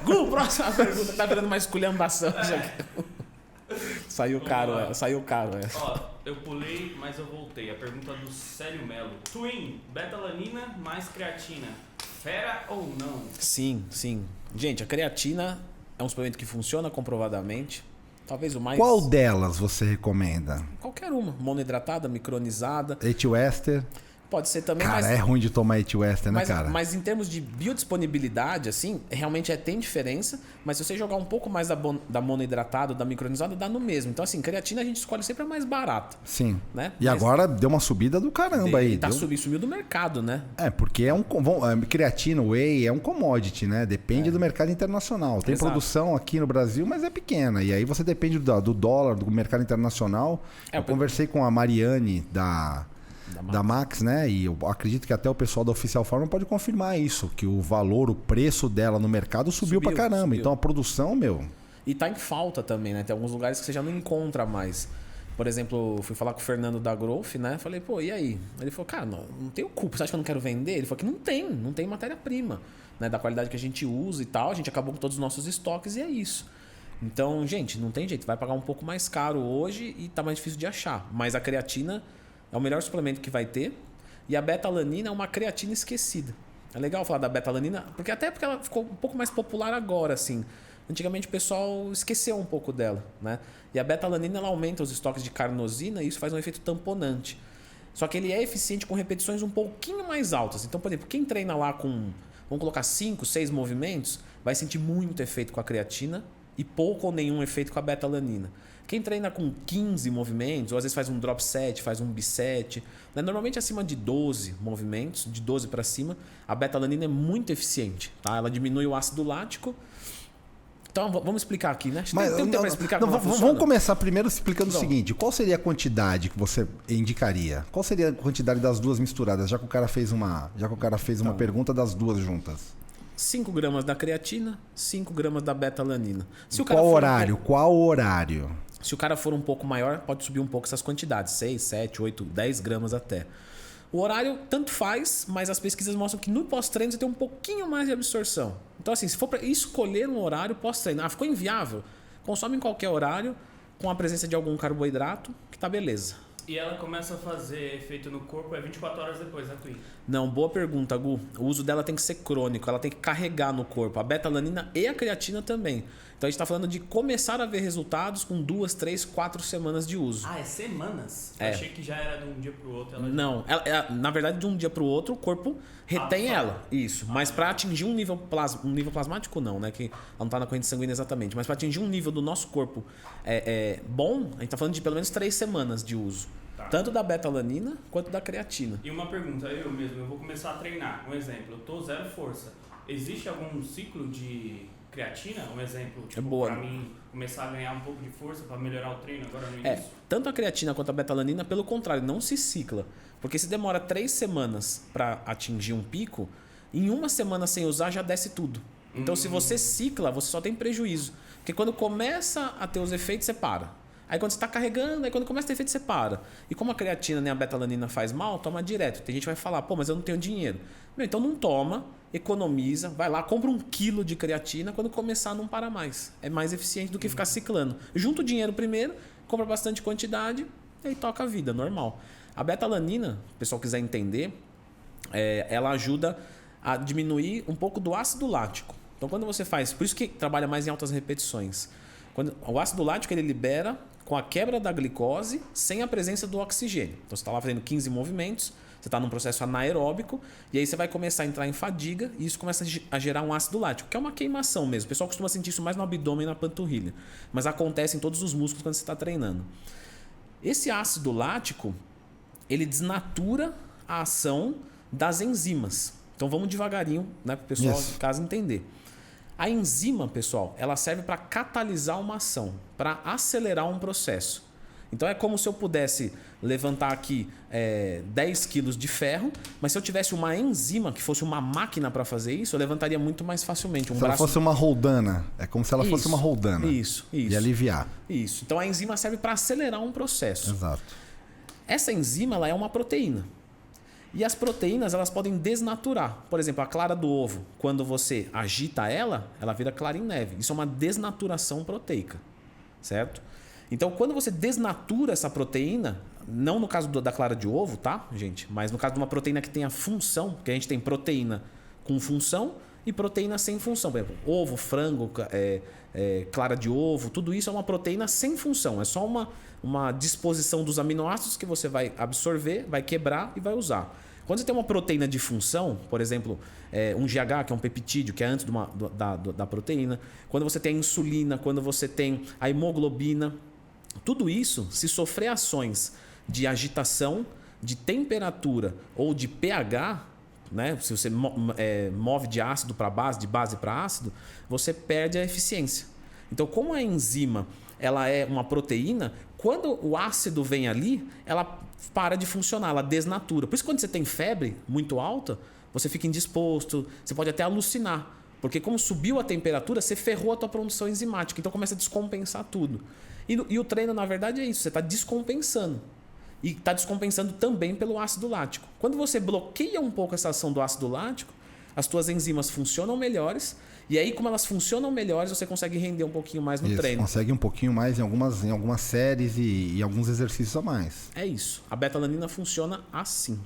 Gu, próxima pergunta. Tá virando uma esculhambação isso aqui. Saiu caro essa. Ó, eu pulei, mas eu voltei. A pergunta do Célio Melo. Twin, betalanina mais creatina. Fera ou não? Sim. Gente, a creatina é um suplemento que funciona comprovadamente. Talvez o mais... Qual delas você recomenda? Qualquer uma. Monohidratada, micronizada. Etiwester? Pode ser também, Cara, mas... é ruim de tomar Etiwester, né, cara? Mas em termos de biodisponibilidade, assim, realmente tem diferença. Mas se você jogar um pouco mais da monohidratada, da micronizada, dá no mesmo. Então, assim, creatina a gente escolhe sempre a mais barata. Sim. Né? E agora deu uma subida do caramba aí. Sumiu do mercado, né? Porque creatina, whey, é um commodity, né? Depende do mercado internacional. Tem produção aqui no Brasil, mas é pequena. E aí você depende do dólar, do mercado internacional. Eu conversei com a Mariane da Max, né? E eu acredito que até o pessoal da Oficial Farm pode confirmar isso, que o valor, o preço dela no mercado subiu pra caramba. Então a produção, E tá em falta também, né? Tem alguns lugares que você já não encontra mais. Por exemplo, fui falar com o Fernando da Growth, né? Falei, pô, e aí? Ele falou, cara, não tenho culpa, você acha que eu não quero vender? Ele falou que não tem matéria-prima, né? Da qualidade que a gente usa e tal. A gente acabou com todos os nossos estoques e é isso. Então, gente, não tem jeito. Vai pagar um pouco mais caro hoje e tá mais difícil de achar. Mas a creatina é o melhor suplemento que vai ter. E a betalanina é uma creatina esquecida. É legal falar da betalanina, porque ela ficou um pouco mais popular agora, assim. Antigamente o pessoal esqueceu um pouco dela, né? E a betalanina ela aumenta os estoques de carnosina e isso faz um efeito tamponante. Só que ele é eficiente com repetições um pouquinho mais altas. Então, por exemplo, quem treina lá com, vamos colocar 5, 6 movimentos, vai sentir muito efeito com a creatina e pouco ou nenhum efeito com a betalanina. Quem treina com 15 movimentos, ou às vezes faz um drop set, faz um biset, né? Normalmente acima de 12 movimentos, de 12 para cima, a betalanina é muito eficiente. Tá? Ela diminui o ácido lático. Então vamos explicar aqui, né? Mas, tem um tempo para explicar como vamos começar primeiro explicando o seguinte: qual seria a quantidade que você indicaria? Qual seria a quantidade das duas misturadas, já que o cara fez uma pergunta das duas juntas? 5 gramas da creatina, 5 gramas da betalanina. Qual horário? Se o cara for um pouco maior, pode subir um pouco essas quantidades. 6, 7, 8, 10 gramas até. O horário tanto faz, mas as pesquisas mostram que no pós-treino você tem um pouquinho mais de absorção. Então assim, se for para escolher um horário pós-treino, ficou inviável, consome em qualquer horário com a presença de algum carboidrato, que tá beleza. E ela começa a fazer efeito no corpo 24 horas depois, né, Twin? Não, boa pergunta, Gu. O uso dela tem que ser crônico, ela tem que carregar no corpo. A betalanina e a creatina também. Então a gente está falando de começar a ver resultados com 2, 3, 4 semanas de uso. É semanas? Eu achei que já era de um dia para o outro. Não, na verdade de um dia para o outro o corpo retém ela. Isso, mas para atingir um nível plasmático não, né? Que ela não está na corrente sanguínea exatamente. Mas para atingir um nível do nosso corpo bom, a gente está falando de pelo menos 3 semanas de uso. Tá. Tanto da betalanina quanto da creatina. E uma pergunta, eu vou começar a treinar. Um exemplo, eu tô zero força. Existe algum ciclo de creatina? Um exemplo, para mim começar a ganhar um pouco de força para melhorar o treino agora no início? Tanto a creatina quanto a betalanina, pelo contrário, não se cicla. Porque se demora 3 semanas para atingir um pico, em uma semana sem usar já desce tudo. Então se você cicla, você só tem prejuízo. Porque quando começa a ter os efeitos, você para. Aí quando você está carregando, aí quando começa a ter efeito, você para. E como a creatina nem a betalanina faz mal, toma direto. Tem gente que vai falar, pô, mas eu não tenho dinheiro. Então não toma, economiza, vai lá, compra 1 quilo de creatina, quando começar não para mais. É mais eficiente do que ficar ciclando. Junta o dinheiro primeiro, compra bastante quantidade e aí toca a vida, normal. A betalanina, se o pessoal quiser entender, ela ajuda a diminuir um pouco do ácido lático. Então quando você faz, por isso que trabalha mais em altas repetições. O ácido lático ele libera com a quebra da glicose sem a presença do oxigênio. Então você está lá fazendo 15 movimentos, você está num processo anaeróbico e aí você vai começar a entrar em fadiga e isso começa a gerar um ácido lático, que é uma queimação mesmo. O pessoal costuma sentir isso mais no abdômen e na panturrilha, mas acontece em todos os músculos quando você está treinando. Esse ácido lático, ele desnatura a ação das enzimas. Então vamos devagarinho, né, para o pessoal de casa entender. A enzima, pessoal, ela serve para catalisar uma ação, para acelerar um processo. Então é como se eu pudesse levantar aqui 10 quilos de ferro, mas se eu tivesse uma enzima que fosse uma máquina para fazer isso, eu levantaria muito mais facilmente. Se ela fosse uma roldana, é como se ela fosse uma roldana. Isso. E aliviar. Isso. Então a enzima serve para acelerar um processo. Exato. Essa enzima ela é uma proteína. E as proteínas, elas podem desnaturar. Por exemplo, a clara do ovo, quando você agita ela vira clara em neve. Isso é uma desnaturação proteica, certo? Então, quando você desnatura essa proteína, não no caso da clara de ovo, tá, gente? Mas no caso de uma proteína que tem a função, porque a gente tem proteína com função e proteína sem função. Por exemplo, ovo, frango, clara de ovo, tudo isso é uma proteína sem função. É só uma disposição dos aminoácidos que você vai absorver, vai quebrar e vai usar. Quando você tem uma proteína de função, por exemplo, um GH, que é um peptídeo, que é antes da proteína, quando você tem a insulina, quando você tem a hemoglobina, tudo isso, se sofrer ações de agitação, de temperatura ou de pH, né? Se você move de ácido para base, de base para ácido, você perde a eficiência. Então, como a enzima ela é uma proteína, quando o ácido vem ali, ela para de funcionar, ela desnatura. Por isso, quando você tem febre muito alta, você fica indisposto, você pode até alucinar. Porque como subiu a temperatura, você ferrou a tua produção enzimática. Então começa a descompensar tudo. E o treino, na verdade, é isso. Você está descompensando. E está descompensando também pelo ácido lático. Quando você bloqueia um pouco essa ação do ácido lático, as tuas enzimas funcionam melhores. E aí, como elas funcionam melhores, você consegue render um pouquinho mais no treino. Consegue um pouquinho mais em algumas séries e alguns exercícios a mais. É isso. A beta-alanina funciona assim.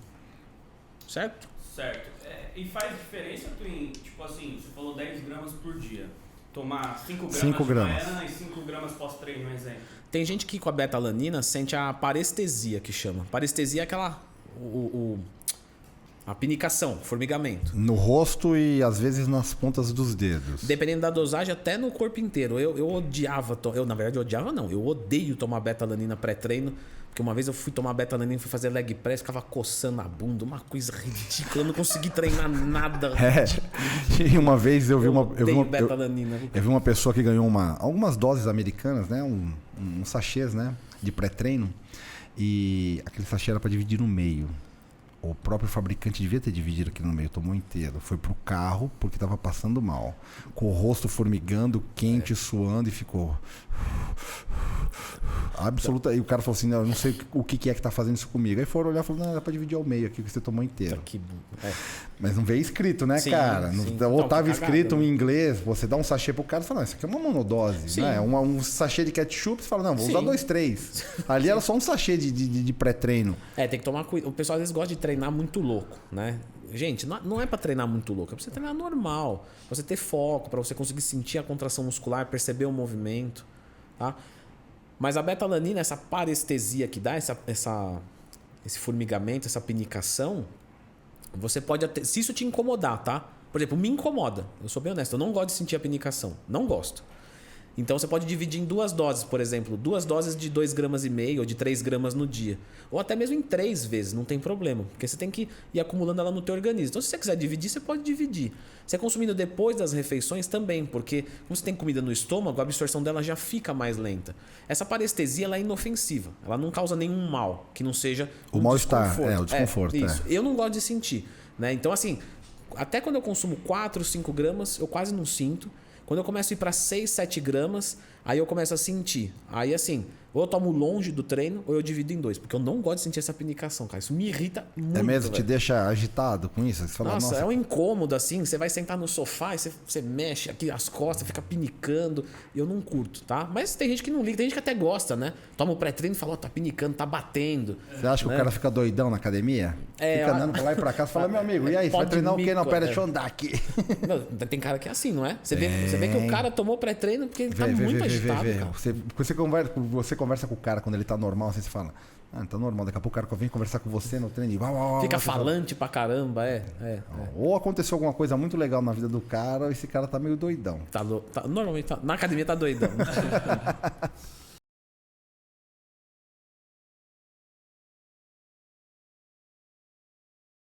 Certo? Certo. E faz diferença, Twin? Tipo assim, você falou 10 gramas por dia. Tomar 5 gramas de manhã e 5 gramas pós-treino, um exemplo. Tem gente que com a beta-alanina sente a parestesia, que chama. Parestesia é aquela... a pinicação, formigamento. No rosto e às vezes nas pontas dos dedos. Dependendo da dosagem, até no corpo inteiro. Eu odiava... na verdade, odiava não. Eu odeio tomar beta-alanina pré-treino. Porque uma vez eu fui tomar beta-alanina e fui fazer leg press, ficava coçando a bunda, uma coisa ridícula. Eu não consegui treinar nada. E uma vez eu vi uma pessoa que ganhou algumas doses americanas, né? Um sachês, né? De pré-treino. E aquele sachê era para dividir no meio. O próprio fabricante devia ter dividido aqui no meio, tomou inteiro. Foi pro carro porque estava passando mal. Com o rosto formigando, quente, suando e ficou... absoluta. E o cara falou assim, não, eu não sei o que é que tá fazendo isso comigo. Aí foram olhar e falaram, não, dá pra dividir ao meio aqui que você tomou inteiro. Mas não veio escrito, né, sim, cara? Sim. Ou tava escrito em inglês, você dá um sachê pro cara e fala, não, isso aqui é uma monodose, né? Um sachê de ketchup, você fala, não, vou usar 2, 3. Ali era só um sachê de pré-treino. Tem que tomar cuidado. O pessoal às vezes gosta de treinar muito louco, né? Gente, não é pra treinar muito louco, é pra você treinar normal. Pra você ter foco, pra você conseguir sentir a contração muscular, perceber o movimento, tá? Mas a beta-alanina, essa parestesia que dá, esse formigamento, essa pinicação, você pode até... Se isso te incomodar, tá? Por exemplo, me incomoda. Eu sou bem honesto, eu não gosto de sentir a pinicação. Não gosto. Então você pode dividir em 2 doses, por exemplo. 2 doses de 2,5 gramas ou de 3 gramas no dia. Ou até mesmo em 3 vezes, não tem problema. Porque você tem que ir acumulando ela no teu organismo. Então se você quiser dividir, você pode dividir. Você consumindo depois das refeições também. Porque como você tem comida no estômago, a absorção dela já fica mais lenta. Essa parestesia ela é inofensiva. Ela não causa nenhum mal, que não seja o mal-estar, o desconforto. Isso. Eu não gosto de sentir, né? Então assim, até quando eu consumo 4, 5 gramas, eu quase não sinto. Quando eu começo a ir para 6, 7 gramas, aí eu começo a sentir. Aí assim, ou eu tomo longe do treino, ou eu divido em 2. Porque eu não gosto de sentir essa pinicação, cara. Isso me irrita muito. É mesmo? Te deixa agitado com isso? Você fala, nossa, é um incômodo assim. Você vai sentar no sofá e você mexe aqui as costas, fica pinicando. E eu não curto, tá? Mas tem gente que não liga, tem gente que até gosta, né? Toma o pré-treino e fala, tá pinicando, tá batendo. Você acha que o cara fica doidão na academia? Fica andando pra lá e pra cá, você fala, meu amigo, e aí, você vai treinar o quê? Não, pera, deixa eu andar aqui. Não, tem cara que é assim, não é? Você vê que o cara tomou pré-treino porque ele tá muito agitado, cara. Você conversa com o cara quando ele tá normal, assim, você fala, tá normal, daqui a pouco o cara vem conversar com você no treino e fica falante pra caramba, Ou aconteceu alguma coisa muito legal na vida do cara, ou esse cara tá meio doidão. Normalmente na academia tá doidão.